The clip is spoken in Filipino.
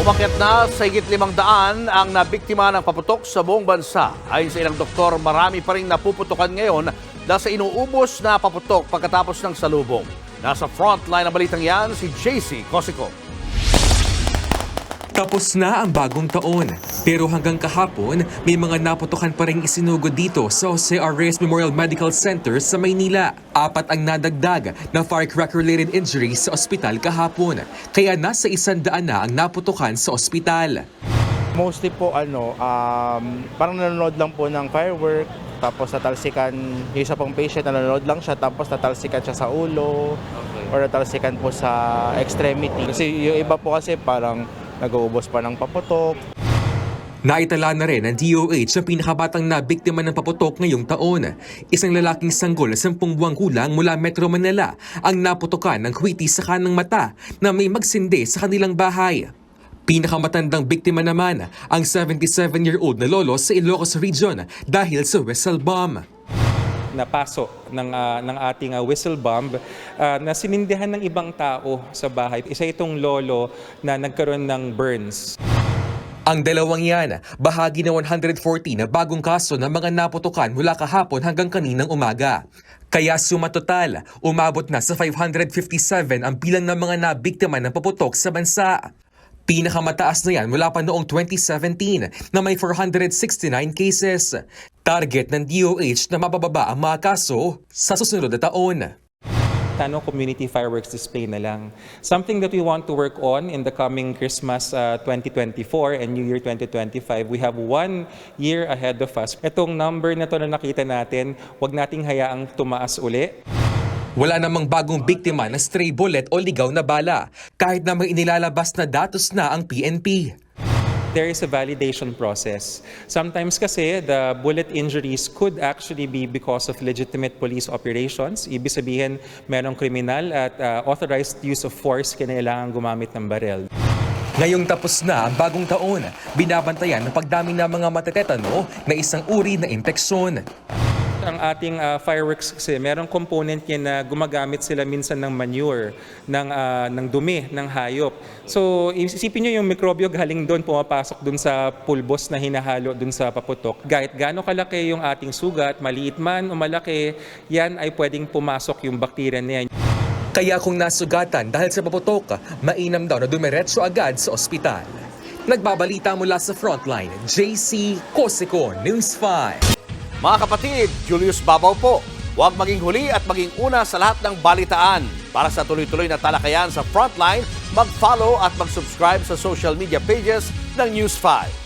Umakyat na sa higit 500 ang nabiktima ng paputok sa buong bansa. Ayon sa ilang doktor, marami pa rin napuputukan ngayon dahil sa inuubos na paputok pagkatapos ng salubong. Nasa frontline ng balitang yan si JC Cosico. Tapos na ang bagong taon. Pero hanggang kahapon, may mga naputukan pa rin isinugod dito sa Jose R. Reyes Memorial Medical Center sa Maynila. 4 ang nadagdag na firecracker-related injuries sa ospital kahapon. Kaya nasa 100 na ang naputukan sa ospital. Mostly po parang nanonood lang po ng firework, tapos natalsikan, yung isa pong patient nanonood lang siya, tapos natalsikan siya sa ulo, or natalsikan po sa extremity. Kasi yung iba po kasi parang nag-uubos pa ng paputok. Naitala na rin ng DOH ang pinakabatang na biktima ng paputok ngayong taon. Isang lalaking sanggol 10 buwang gulang mula Metro Manila ang naputukan ng kwiti sa kanang mata na may magsindi sa kanilang bahay. Pinakamatandang biktima naman ang 77-year-old na lolo sa Ilocos Region dahil sa whistle bomb. Napaso ng ating whistle bomb na sinindihan ng ibang tao sa bahay. Isa itong lolo na nagkaroon ng burns. Ang dalawang yan, bahagi ng 140 na bagong kaso ng mga naputukan mula kahapon hanggang kaninang umaga. Kaya sumatotal, umabot na sa 557 ang bilang ng mga nabiktima ng paputok sa bansa. Pinakamataas na yan mula pa noong 2017 na may 469 cases. Target ng DOH na mabababa ang mga kaso sa susunod na taon. Community fireworks display na lang. Something that we want to work on in the coming Christmas 2024 and New Year 2025. We have 1 year ahead of us. Itong number na to na nakita natin, wag nating hayaang tumaas uli. Wala namang bagong biktima ng stray bullet o ligaw na bala, kahit na may inilalabas na datos na ang PNP. There is a validation process. Sometimes kasi the bullet injuries could actually be because of legitimate police operations. Ibig sabihin, merong kriminal at authorized use of force kinailangan gumamit ng barel. Ngayong tapos na ang bagong taon, binabantayan ng pagdami ng mga matetetano na isang uri na impeksyon. Ang ating fireworks kasi merong component niya na gumagamit sila minsan ng manure, ng dumi, ng hayop. So isipin nyo yung mikrobyo galing doon, pumapasok doon sa pulbos na hinahalo doon sa paputok. Kahit gaano kalaki yung ating sugat, maliit man o malaki, yan ay pwedeng pumasok yung bakterya na yan. Kaya kung nasugatan dahil sa paputok, mainam daw na dumiretso agad sa ospital. Nagbabalita mula sa Frontline, JC Cosico, News 5. Mga kapatid, Julius Babaw po. Huwag maging huli at maging una sa lahat ng balitaan. Para sa tuloy-tuloy na talakayan sa Frontline, mag-follow at mag-subscribe sa social media pages ng News 5.